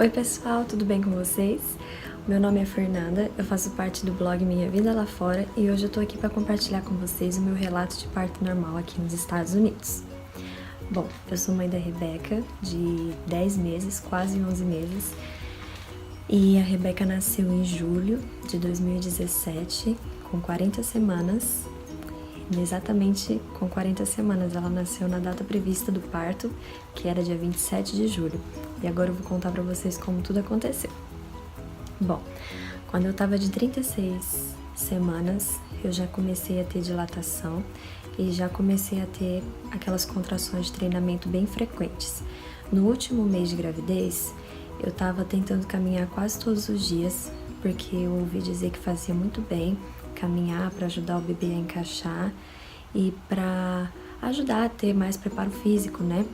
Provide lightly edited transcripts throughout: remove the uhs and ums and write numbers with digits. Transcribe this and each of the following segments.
Oi pessoal, tudo bem com vocês? Meu nome é Fernanda, eu faço parte do blog Minha Vida Lá Fora e hoje eu tô aqui para compartilhar com vocês o meu relato de parto normal aqui nos Estados Unidos. Bom, eu sou mãe da Rebeca, de 10 meses, quase 11 meses, e a Rebeca nasceu em julho de 2017, com 40 semanas. Exatamente com 40 semanas, ela nasceu na data prevista do parto, que era dia 27 de julho. E agora eu vou contar pra vocês como tudo aconteceu. Bom, quando eu tava de 36 semanas, eu já comecei a ter dilatação e já comecei a ter aquelas contrações de treinamento bem frequentes. No último mês de gravidez, eu tava tentando caminhar quase todos os dias, porque eu ouvi dizer que fazia muito bem caminhar para ajudar o bebê a encaixar e para ajudar a ter mais preparo físico, né,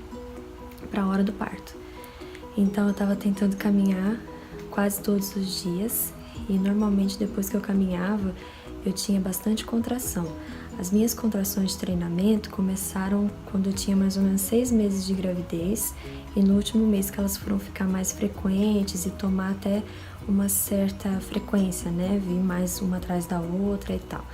para a hora do parto. Então eu tava tentando caminhar quase todos os dias e normalmente depois que eu caminhava eu tinha bastante contração. As minhas contrações de treinamento começaram quando eu tinha mais ou menos 6 meses de gravidez e no último mês que elas foram ficar mais frequentes e tomar até uma certa frequência, né? Vir mais uma atrás da outra e tal.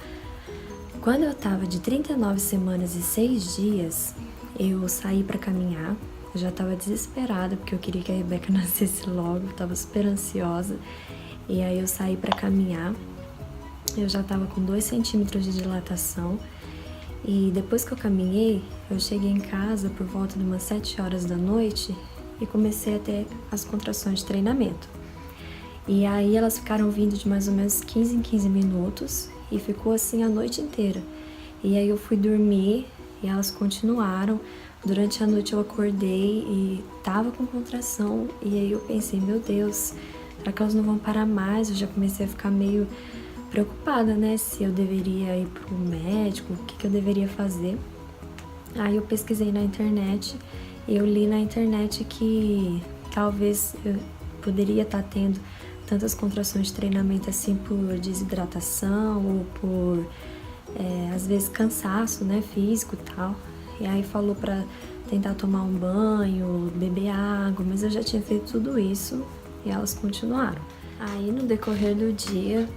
Quando eu tava de 39 semanas e 6 dias, eu saí para caminhar. Eu já tava desesperada porque eu queria que a Rebeca nascesse logo, eu tava super ansiosa. E aí eu saí para caminhar. Eu já tava com 2 centímetros de dilatação. E depois que eu caminhei, eu cheguei em casa por volta de umas 7 horas da noite e comecei a ter as contrações de treinamento. E aí elas ficaram vindo de mais ou menos 15 em 15 minutos e ficou assim a noite inteira. E aí eu fui dormir e elas continuaram. Durante a noite eu acordei e tava com contração e aí eu pensei, meu Deus, será que elas não vão parar mais? Eu já comecei a ficar meio preocupada, né? Se eu deveria ir pro médico, o que eu deveria fazer. Aí eu pesquisei na internet e eu li na internet que talvez eu poderia estar tendo tantas contrações de treinamento assim por desidratação ou por, às vezes, cansaço, né, físico e tal. E aí falou pra tentar tomar um banho, beber água, mas eu já tinha feito tudo isso e elas continuaram. Aí no decorrer do dia,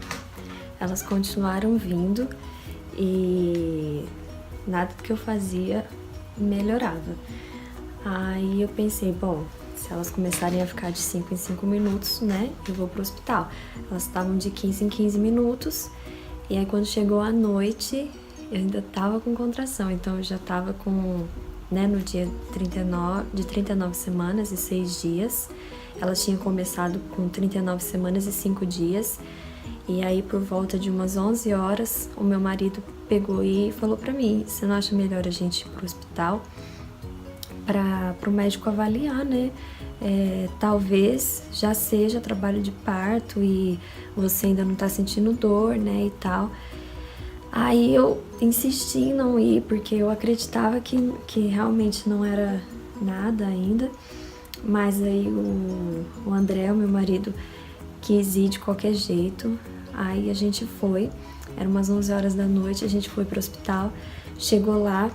elas continuaram vindo e nada do que eu fazia melhorava. Aí eu pensei, bom, se elas começarem a ficar de 5 em 5 minutos, né, eu vou pro hospital. Elas estavam de 15 em 15 minutos, e aí quando chegou a noite, eu ainda tava com contração, então eu já tava com, né, no dia 39, de 39 semanas e 6 dias. Elas tinham começado com 39 semanas e 5 dias, e aí por volta de umas 11 horas, o meu marido pegou e falou pra mim, você não acha melhor a gente ir pro hospital? Para o médico avaliar, né? Talvez já seja trabalho de parto e você ainda não tá sentindo dor, né? E tal. Aí eu insisti em não ir, porque eu acreditava que realmente não era nada ainda. Mas aí o André, o meu marido, quis ir de qualquer jeito. Aí a gente foi, eram umas 11 horas da noite, a gente foi pro hospital. Chegou lá,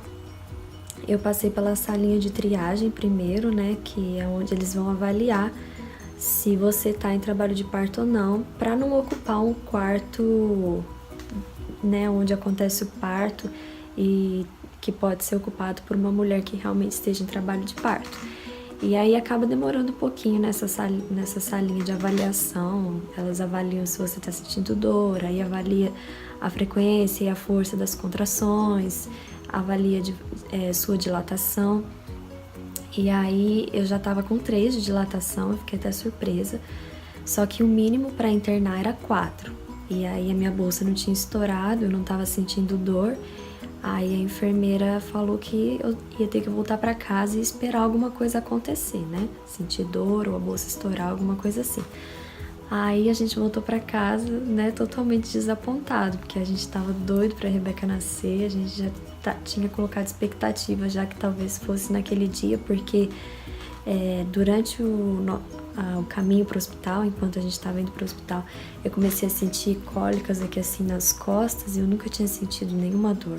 eu passei pela salinha de triagem primeiro, né, que é onde eles vão avaliar se você tá em trabalho de parto ou não, para não ocupar um quarto, né, onde acontece o parto e que pode ser ocupado por uma mulher que realmente esteja em trabalho de parto. E aí acaba demorando um pouquinho nessa salinha de avaliação. Elas avaliam se você tá sentindo dor, aí avalia a frequência e a força das contrações, avalia sua dilatação. E aí eu já tava com 3 de dilatação, eu fiquei até surpresa. Só que o mínimo para internar era 4. E aí a minha bolsa não tinha estourado, eu não tava sentindo dor. Aí a enfermeira falou que eu ia ter que voltar para casa e esperar alguma coisa acontecer, né? Sentir dor ou a bolsa estourar, alguma coisa assim. Aí a gente voltou para casa, né, totalmente desapontado, porque a gente tava doido pra Rebeca nascer, a gente já tinha colocado expectativa já que talvez fosse naquele dia, porque durante o caminho pro hospital, enquanto a gente tava indo pro hospital, eu comecei a sentir cólicas aqui assim nas costas e eu nunca tinha sentido nenhuma dor.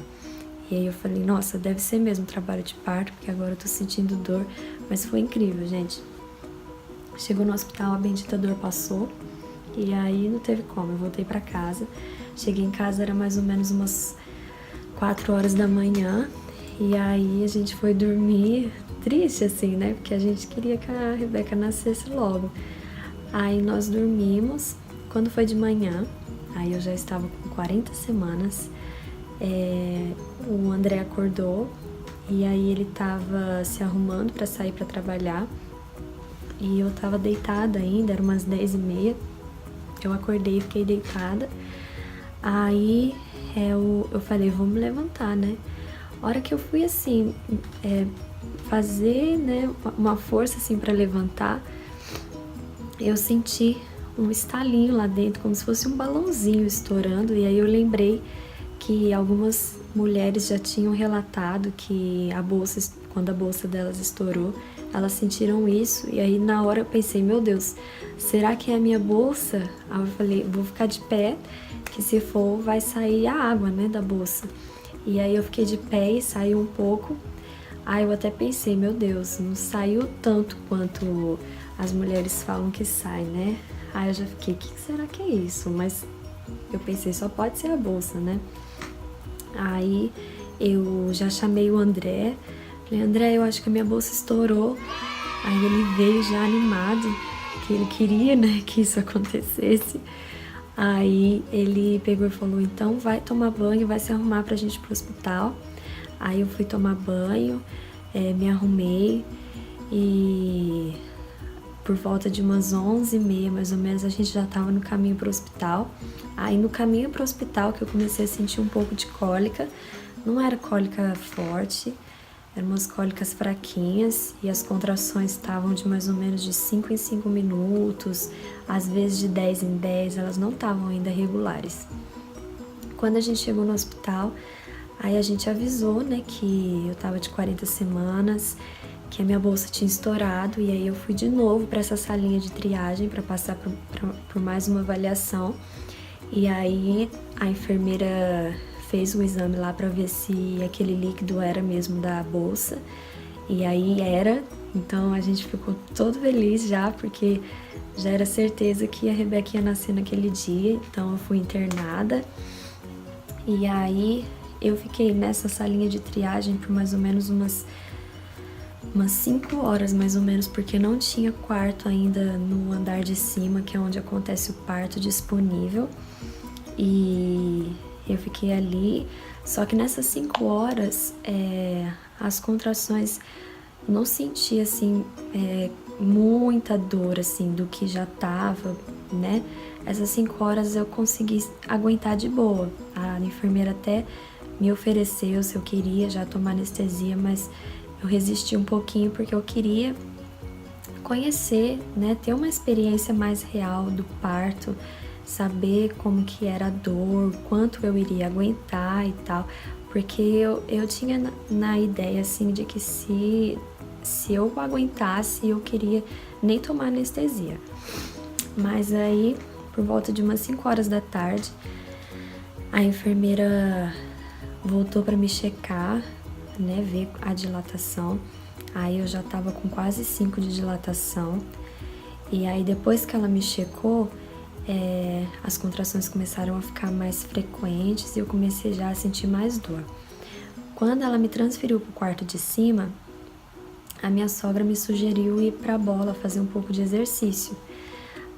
E aí eu falei, nossa, deve ser mesmo trabalho de parto, porque agora eu tô sentindo dor, mas foi incrível, gente. Chegou no hospital, a bendita dor passou. E aí não teve como, eu voltei pra casa. Cheguei em casa, era mais ou menos umas 4 horas da manhã. E aí a gente foi dormir triste, assim, né? Porque a gente queria que a Rebeca nascesse logo. Aí nós dormimos. Quando foi de manhã, aí eu já estava com 40 semanas. O André acordou. E aí ele tava se arrumando pra sair pra trabalhar. E eu tava deitada ainda, era umas 10h30. Eu acordei e fiquei deitada. Aí eu falei, vamos levantar, né? A hora que eu fui assim, fazer, né, uma força assim pra levantar, eu senti um estalinho lá dentro, como se fosse um balãozinho estourando. E aí eu lembrei que algumas mulheres já tinham relatado que quando a bolsa delas estourou, elas sentiram isso. E aí na hora eu pensei, meu Deus, será que é a minha bolsa? Aí eu falei, vou ficar de pé, que se for vai sair a água, né, da bolsa. E aí eu fiquei de pé e saiu um pouco. Aí eu até pensei, meu Deus, não saiu tanto quanto as mulheres falam que sai, né? Aí eu já fiquei, o que será que é isso? Mas eu pensei, só pode ser a bolsa, né? Aí eu já chamei o André. Falei, André, eu acho que a minha bolsa estourou. Aí ele veio já animado, que ele queria, né, que isso acontecesse. Aí ele pegou e falou, então vai tomar banho, vai se arrumar pra gente ir pro hospital. Aí eu fui tomar banho, me arrumei e por volta de umas 11h30, mais ou menos, a gente já tava no caminho pro hospital. Aí no caminho pro hospital que eu comecei a sentir um pouco de cólica. Não era cólica forte, eram umas cólicas fraquinhas e as contrações estavam de mais ou menos de 5 em 5 minutos, às vezes de 10 em 10, elas não estavam ainda regulares. Quando a gente chegou no hospital, aí a gente avisou, né, que eu tava de 40 semanas, que a minha bolsa tinha estourado, e aí eu fui de novo para essa salinha de triagem para passar por mais uma avaliação. E aí a enfermeira fez o exame lá para ver se aquele líquido era mesmo da bolsa. E aí era, então a gente ficou todo feliz já, porque já era certeza que a Rebeca ia nascer naquele dia, então eu fui internada. E aí eu fiquei nessa salinha de triagem por mais ou menos umas 5 horas, mais ou menos, porque não tinha quarto ainda no andar de cima, que é onde acontece o parto, disponível. E eu fiquei ali, só que nessas 5 horas, as contrações, não senti, assim, muita dor, assim, do que já tava, né? Essas 5 horas eu consegui aguentar de boa. A enfermeira até me ofereceu se eu queria já tomar anestesia, mas eu resisti um pouquinho porque eu queria conhecer, né? Ter uma experiência mais real do parto, saber como que era a dor, quanto eu iria aguentar e tal, porque eu tinha na ideia, assim, de que se eu aguentasse, eu queria nem tomar anestesia. Mas aí, por volta de umas 5 horas da tarde, a enfermeira voltou para me checar, né, ver a dilatação. Aí eu já tava com quase 5 de dilatação. E aí depois que ela me checou, as contrações começaram a ficar mais frequentes e eu comecei já a sentir mais dor. Quando ela me transferiu pro quarto de cima, a minha sogra me sugeriu ir pra bola, fazer um pouco de exercício.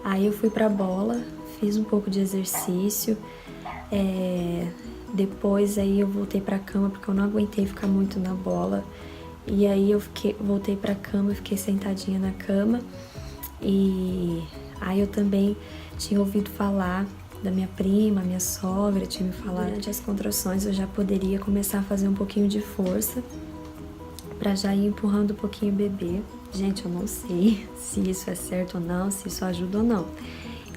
Aí eu fui pra bola, fiz um pouco de exercício, depois aí eu voltei pra cama porque eu não aguentei ficar muito na bola. E aí eu voltei pra cama, fiquei sentadinha na cama. E aí eu também tinha ouvido falar da minha prima, minha sogra, tinha me falado durante as contrações eu já poderia começar a fazer um pouquinho de força pra já ir empurrando um pouquinho o bebê. Gente, eu não sei se isso é certo ou não, se isso ajuda ou não.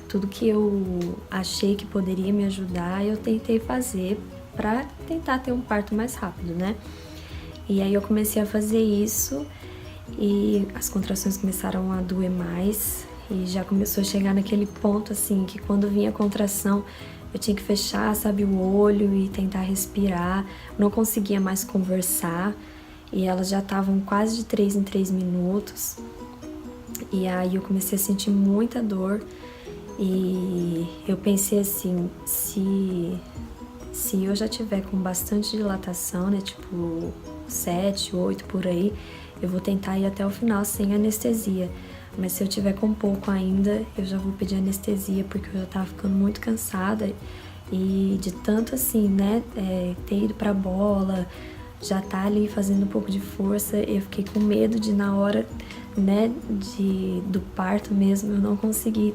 Tudo que eu achei que poderia me ajudar, eu tentei fazer pra tentar ter um parto mais rápido, né? E aí eu comecei a fazer isso e as contrações começaram a doer mais e já começou a chegar naquele ponto, assim, que quando vinha a contração eu tinha que fechar, sabe, o olho e tentar respirar, não conseguia mais conversar e elas já estavam quase de 3 em 3 minutos. E aí eu comecei a sentir muita dor e eu pensei assim, se eu já tiver com bastante dilatação, né, tipo 7, 8 por aí, eu vou tentar ir até o final sem anestesia. Mas se eu tiver com pouco ainda, eu já vou pedir anestesia, porque eu já tava ficando muito cansada e de tanto assim, né, ter ido pra bola, já tá ali fazendo um pouco de força, eu fiquei com medo de na hora, né, do parto mesmo, eu não consegui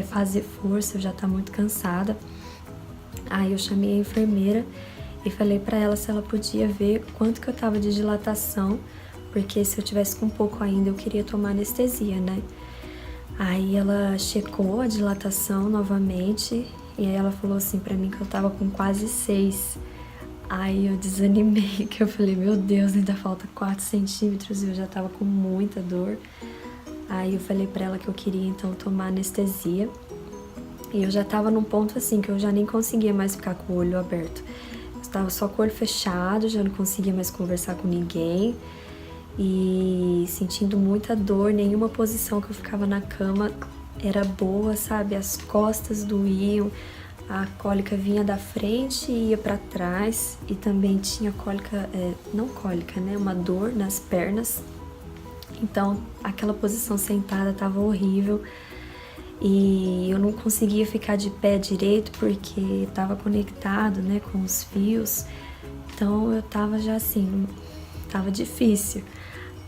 fazer força, eu já tá muito cansada. Aí eu chamei a enfermeira e falei pra ela se ela podia ver quanto que eu tava de dilatação, porque se eu tivesse com pouco ainda eu queria tomar anestesia, né? Aí ela checou a dilatação novamente e aí ela falou assim pra mim que eu tava com quase 6. Aí eu desanimei, que eu falei, meu Deus, ainda falta 4 centímetros e eu já tava com muita dor. Aí eu falei pra ela que eu queria então tomar anestesia. E eu já tava num ponto assim que eu já nem conseguia mais ficar com o olho aberto. Eu estava só com o olho fechado, já não conseguia mais conversar com ninguém. E sentindo muita dor, nenhuma posição que eu ficava na cama era boa, sabe? As costas doíam, a cólica vinha da frente e ia pra trás. E também tinha cólica, não cólica, né? Uma dor nas pernas. Então aquela posição sentada tava horrível. E eu não conseguia ficar de pé direito porque estava conectado, né, com os fios. Então eu tava já assim, tava difícil.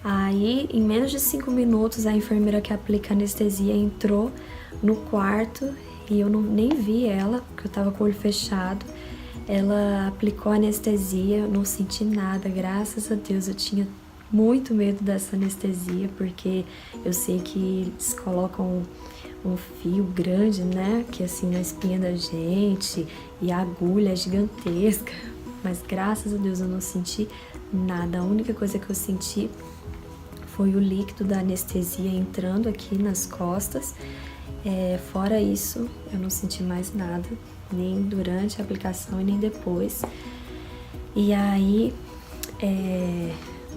Aí, em menos de 5 minutos, a enfermeira que aplica anestesia entrou no quarto e eu nem vi ela, porque eu tava com o olho fechado. Ela aplicou anestesia, eu não senti nada, graças a Deus. Eu tinha muito medo dessa anestesia, porque eu sei que eles colocam um fio grande, né, que assim na espinha da gente, e a agulha é gigantesca, mas graças a Deus eu não senti nada. A única coisa que eu senti foi o líquido da anestesia entrando aqui nas costas. Fora isso, eu não senti mais nada, nem durante a aplicação e nem depois. E aí,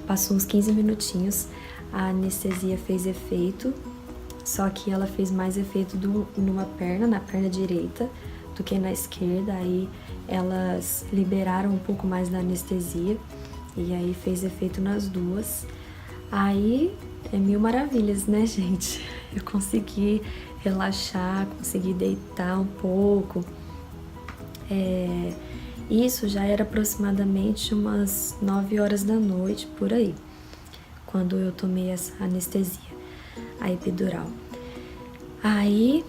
passou uns 15 minutinhos, a anestesia fez efeito, só que ela fez mais efeito numa perna, na perna direita, do que na esquerda. Aí elas liberaram um pouco mais da anestesia e aí fez efeito nas duas. Aí é mil maravilhas, né, gente? Eu consegui relaxar, consegui deitar um pouco. Isso já era aproximadamente umas 9 horas da noite, por aí, quando eu tomei essa anestesia, a epidural. Aí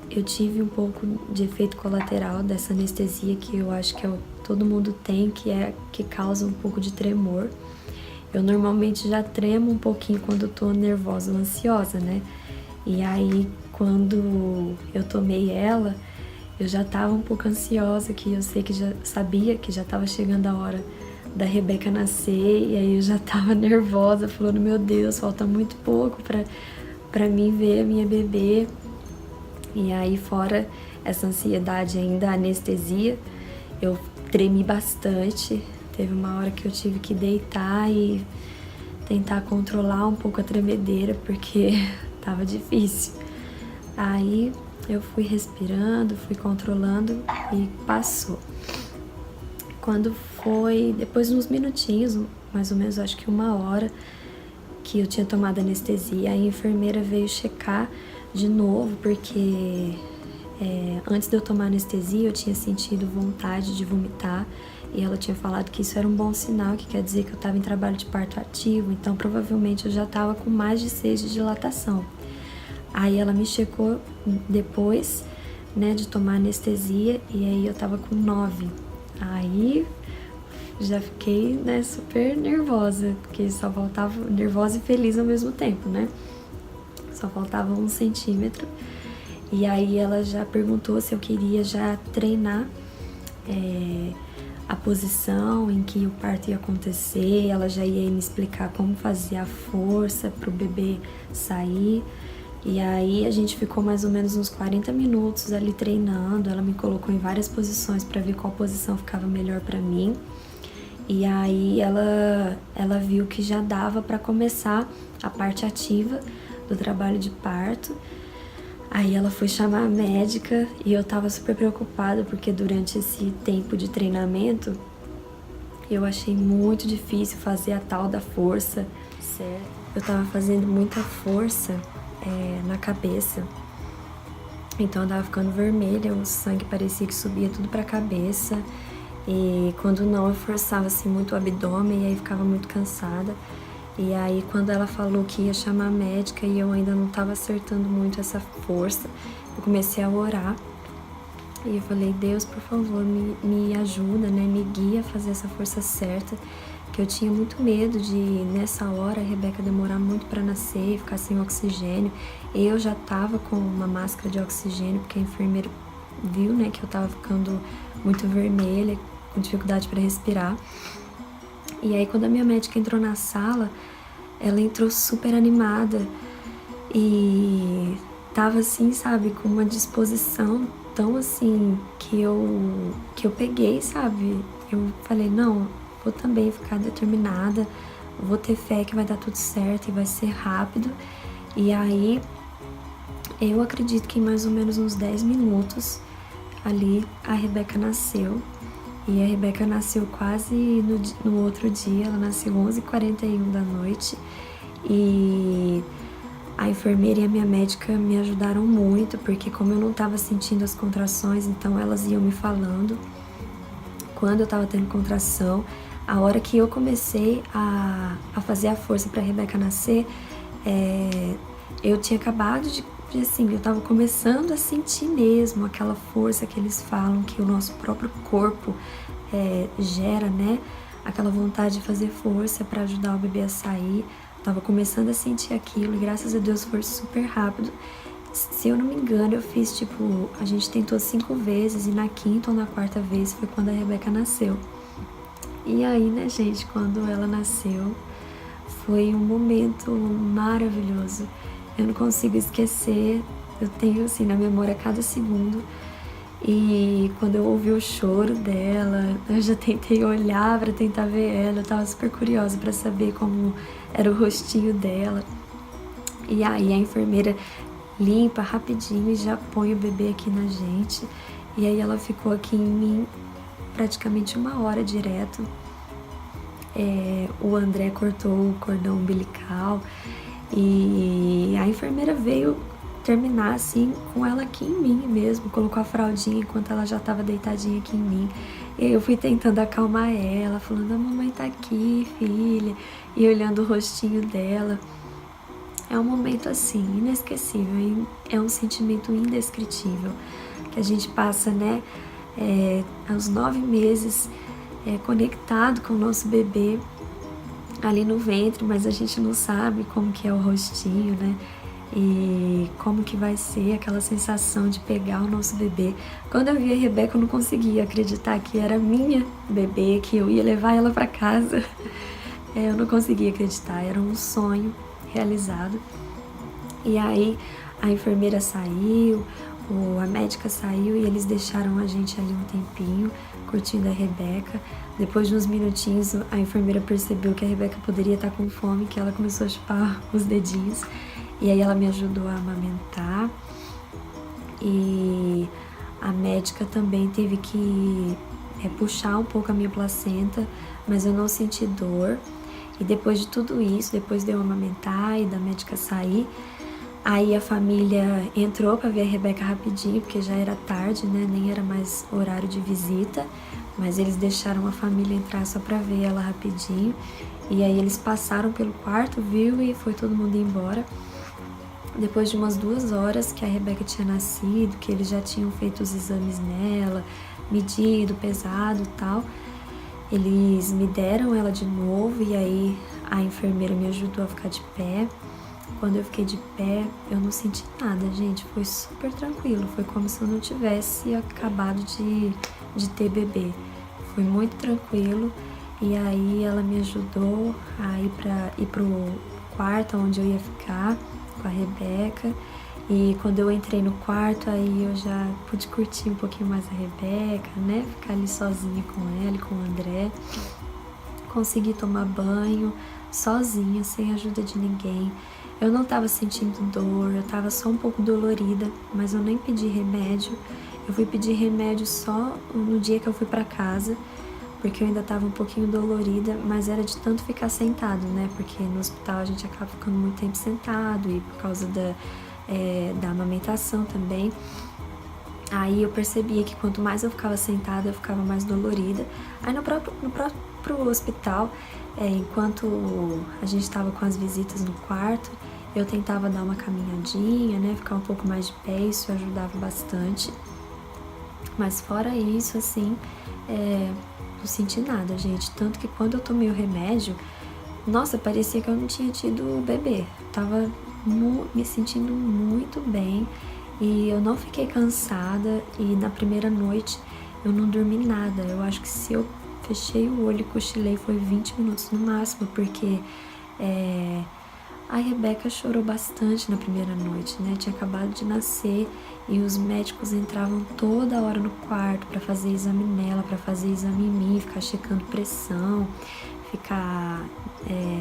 eu tive um pouco de efeito colateral dessa anestesia, que eu acho que todo mundo tem, que causa um pouco de tremor. Eu normalmente já tremo um pouquinho quando eu tô nervosa ou ansiosa, né? E aí, quando eu tomei ela, eu já tava um pouco ansiosa, que eu sei que já sabia que já tava chegando a hora da Rebeca nascer, e aí eu já tava nervosa, falando, meu Deus, falta muito pouco pra mim ver a minha bebê. E aí, fora essa ansiedade ainda, a anestesia, eu tremi bastante. Teve uma hora que eu tive que deitar e tentar controlar um pouco a tremedeira, porque tava difícil. Aí eu fui respirando, fui controlando e passou. Quando foi, depois de uns minutinhos, mais ou menos, acho que 1 hora, que eu tinha tomado anestesia, a enfermeira veio checar de novo, porque antes de eu tomar anestesia eu tinha sentido vontade de vomitar, e ela tinha falado que isso era um bom sinal, que quer dizer que eu estava em trabalho de parto ativo, então provavelmente eu já estava com mais de 6 de dilatação. Aí ela me checou depois, né, de tomar anestesia, e aí eu tava com 9. Aí já fiquei, né, super nervosa, porque só faltava, nervosa e feliz ao mesmo tempo, né? Só faltava 1 centímetro. E aí ela já perguntou se eu queria já treinar a posição em que o parto ia acontecer. Ela já ia me explicar como fazer a força para o bebê sair. E aí a gente ficou mais ou menos uns 40 minutos ali treinando. Ela me colocou em várias posições para ver qual posição ficava melhor para mim. E aí ela viu que já dava para começar a parte ativa do trabalho de parto. Aí ela foi chamar a médica e eu tava super preocupada porque durante esse tempo de treinamento eu achei muito difícil fazer a tal da força, certo? Eu tava fazendo muita força na cabeça, então eu tava ficando vermelha, o sangue parecia que subia tudo pra cabeça. E quando não, eu forçava assim muito o abdômen e aí ficava muito cansada. E aí quando ela falou que ia chamar a médica e eu ainda não estava acertando muito essa força, eu comecei a orar. E eu falei, Deus, por favor, me ajuda, né? Me guia a fazer essa força certa. Que eu tinha muito medo de, nessa hora, a Rebeca demorar muito para nascer e ficar sem oxigênio. Eu já tava com uma máscara de oxigênio, porque a enfermeira viu, né, que eu tava ficando muito vermelha, com dificuldade para respirar. E aí quando a minha médica entrou na sala, ela entrou super animada e tava assim, sabe, com uma disposição tão assim que eu peguei, sabe? Eu falei, não, vou também ficar determinada, vou ter fé que vai dar tudo certo e vai ser rápido. E aí eu acredito que em mais ou menos uns 10 minutos ali a Rebeca nasceu. E a Rebeca nasceu quase no outro dia, ela nasceu 11h41 da noite. E a enfermeira e a minha médica me ajudaram muito, porque como eu não estava sentindo as contrações, então elas iam me falando quando eu estava tendo contração. A hora que eu comecei a fazer a força para a Rebeca nascer, eu tinha acabado de assim, eu tava começando a sentir mesmo aquela força que eles falam que o nosso próprio corpo gera, né? Aquela vontade de fazer força para ajudar o bebê a sair. Tava começando a sentir aquilo e graças a Deus foi super rápido. Se eu não me engano, eu fiz tipo, a gente tentou 5 vezes e na quinta ou na quarta vez foi quando a Rebeca nasceu. E aí, né, gente, quando ela nasceu, foi um momento maravilhoso. Eu não consigo esquecer, eu tenho assim na memória cada segundo. E quando eu ouvi o choro dela, eu já tentei olhar para tentar ver ela, eu tava super curiosa para saber como era o rostinho dela. E aí a enfermeira limpa rapidinho e já põe o bebê aqui na gente. E aí ela ficou aqui em mim praticamente 1 hora direto. O André cortou o cordão umbilical e a enfermeira veio terminar assim com ela aqui em mim mesmo, colocou a fraldinha enquanto ela já estava deitadinha aqui em mim. E eu fui tentando acalmar ela, falando, a mamãe tá aqui, filha, e olhando o rostinho dela. É um momento assim, inesquecível, é um sentimento indescritível, que a gente passa, né, aos 9 meses conectado com o nosso bebê ali no ventre, mas a gente não sabe como que é o rostinho, né? E como que vai ser aquela sensação de pegar o nosso bebê. Quando eu vi a Rebeca, eu não conseguia acreditar que era minha bebê, que eu ia levar ela para casa. Eu não conseguia acreditar, era um sonho realizado. E aí a enfermeira saiu, a médica saiu e eles deixaram a gente ali um tempinho, curtindo a Rebeca. Depois de uns minutinhos, a enfermeira percebeu que a Rebeca poderia estar com fome, que ela começou a chupar os dedinhos. E aí ela me ajudou a amamentar. E a médica também teve que puxar um pouco a minha placenta, mas eu não senti dor. E depois de tudo isso, depois de eu amamentar e da médica sair, aí a família entrou para ver a Rebeca rapidinho, porque já era tarde, né? Nem era mais horário de visita, mas eles deixaram a família entrar só para ver ela rapidinho. E aí eles passaram pelo quarto, viu, e foi todo mundo embora. Depois de umas 2 horas que a Rebeca tinha nascido, que eles já tinham feito os exames nela, medido, pesado e tal, eles me deram ela de novo e aí a enfermeira me ajudou a ficar de pé. Quando eu fiquei de pé, eu não senti nada, gente, foi super tranquilo, foi como se eu não tivesse acabado de ter bebê. Foi muito tranquilo e aí ela me ajudou a ir pro quarto onde eu ia ficar com a Rebeca. E quando eu entrei no quarto, aí eu já pude curtir um pouquinho mais a Rebeca, né? Ficar ali sozinha com ela e com o André. consegui tomar banho sozinha, sem ajuda de ninguém. Eu não estava sentindo dor, eu estava só um pouco dolorida, mas eu nem pedi remédio. Eu fui pedir remédio só no dia que eu fui para casa, porque eu ainda estava um pouquinho dolorida, mas era de tanto ficar sentado, né? Porque no hospital a gente acaba ficando muito tempo sentado e por causa da amamentação também. Aí eu percebia que quanto mais eu ficava sentada, eu ficava mais dolorida. Aí no próprio hospital, enquanto a gente estava com as visitas no quarto, eu tentava dar uma caminhadinha, né? Ficar um pouco mais de pé, isso ajudava bastante. Mas fora isso, assim, não senti nada, gente. Tanto que quando eu tomei o remédio, nossa, parecia que eu não tinha tido bebê. Tava me sentindo muito bem e eu não fiquei cansada. E na primeira noite eu não dormi nada. Eu acho que se eu fechei o olho e cochilei foi 20 minutos no máximo, porque a Rebeca chorou bastante na primeira noite, né? Tinha acabado de nascer e os médicos entravam toda hora no quarto para fazer exame nela, para fazer exame em mim, ficar checando pressão, ficar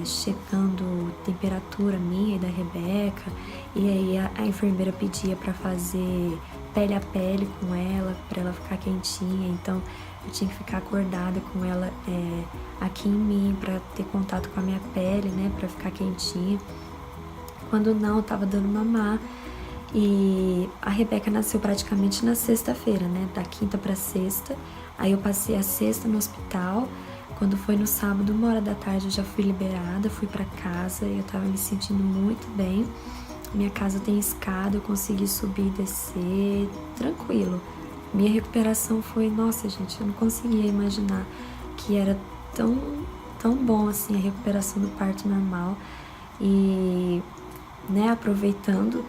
checando temperatura minha e da Rebeca. E aí a enfermeira pedia para fazer pele a pele com ela, para ela ficar quentinha. Então eu tinha que ficar acordada com ela aqui em mim para ter contato com a minha pele, né, para ficar quentinha. Quando não, eu tava dando mamar. E a Rebeca nasceu praticamente na sexta-feira, né, da quinta para sexta. Aí eu passei a sexta no hospital. Quando foi no sábado, 1h da tarde, eu já fui liberada, fui para casa e eu tava me sentindo muito bem. Minha casa tem escada, eu consegui subir e descer, tranquilo. Minha recuperação foi, nossa, gente, eu não conseguia imaginar que era tão bom assim a recuperação do parto normal. E, né, aproveitando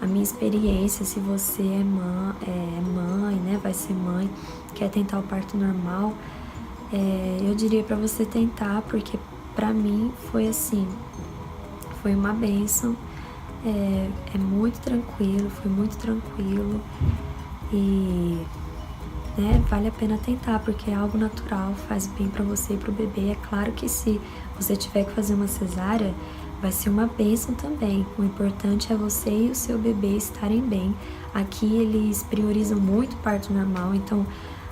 a minha experiência, se você é mãe, né, vai ser mãe, quer tentar o parto normal, eu diria para você tentar, porque para mim foi assim, foi uma bênção, é muito tranquilo, foi muito tranquilo e, né, vale a pena tentar, porque é algo natural, faz bem para você e para o bebê. É claro que se você tiver que fazer uma cesárea, vai ser uma bênção também. O importante é você e o seu bebê estarem bem. Aqui eles priorizam muito o parto normal, então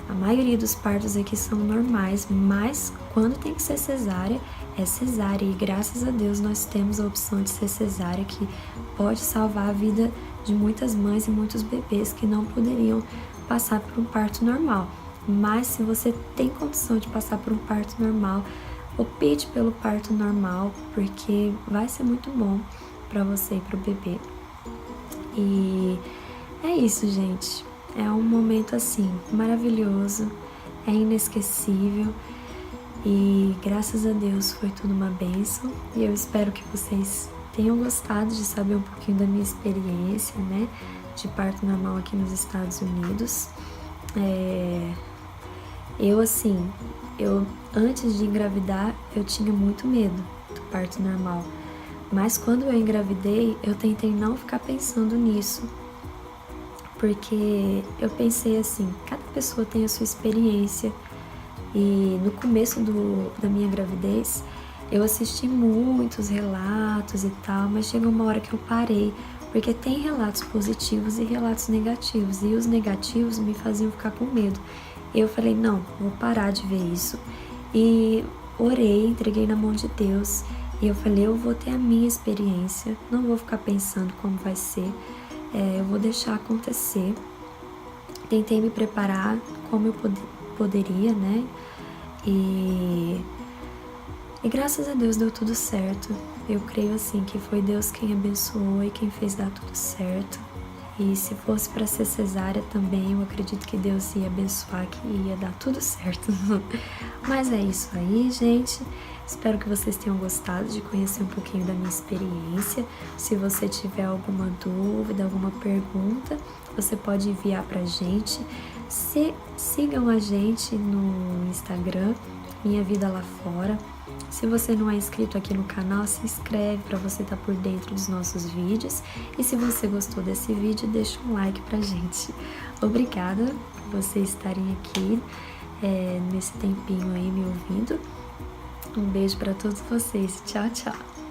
a maioria dos partos aqui são normais, mas quando tem que ser cesárea, é cesárea. E graças a Deus nós temos a opção de ser cesárea, que pode salvar a vida de muitas mães e muitos bebês que não poderiam passar por um parto normal. Mas se você tem condição de passar por um parto normal, opte pelo parto normal, porque vai ser muito bom para você e para o bebê. E é isso, gente. É um momento assim maravilhoso, é inesquecível e graças a Deus foi tudo uma bênção. E eu espero que vocês tenham gostado de saber um pouquinho da minha experiência, né, de parto normal aqui nos Estados Unidos. Eu antes de engravidar, eu tinha muito medo do parto normal, mas quando eu engravidei, eu tentei não ficar pensando nisso, porque eu pensei assim, cada pessoa tem a sua experiência. E no começo da minha gravidez, eu assisti muitos relatos e tal, mas chegou uma hora que eu parei, porque tem relatos positivos e relatos negativos, e os negativos me faziam ficar com medo. Eu falei, não, vou parar de ver isso. E orei, entreguei na mão de Deus, e eu falei, eu vou ter a minha experiência, não vou ficar pensando como vai ser, eu vou deixar acontecer. Tentei me preparar como eu poderia, né? E graças a Deus deu tudo certo. Eu creio assim que foi Deus quem abençoou e quem fez dar tudo certo. E se fosse para ser cesárea também, eu acredito que Deus ia abençoar, que ia dar tudo certo. Mas é isso aí, gente. Espero que vocês tenham gostado de conhecer um pouquinho da minha experiência. Se você tiver alguma dúvida, alguma pergunta, você pode enviar pra gente. Sigam a gente no Instagram, Minha Vida Lá Fora. Se você não é inscrito aqui no canal, se inscreve para você estar por dentro dos nossos vídeos. E se você gostou desse vídeo, deixa um like pra gente. Obrigada por vocês estarem aqui nesse tempinho aí me ouvindo. Um beijo para todos vocês. Tchau, tchau.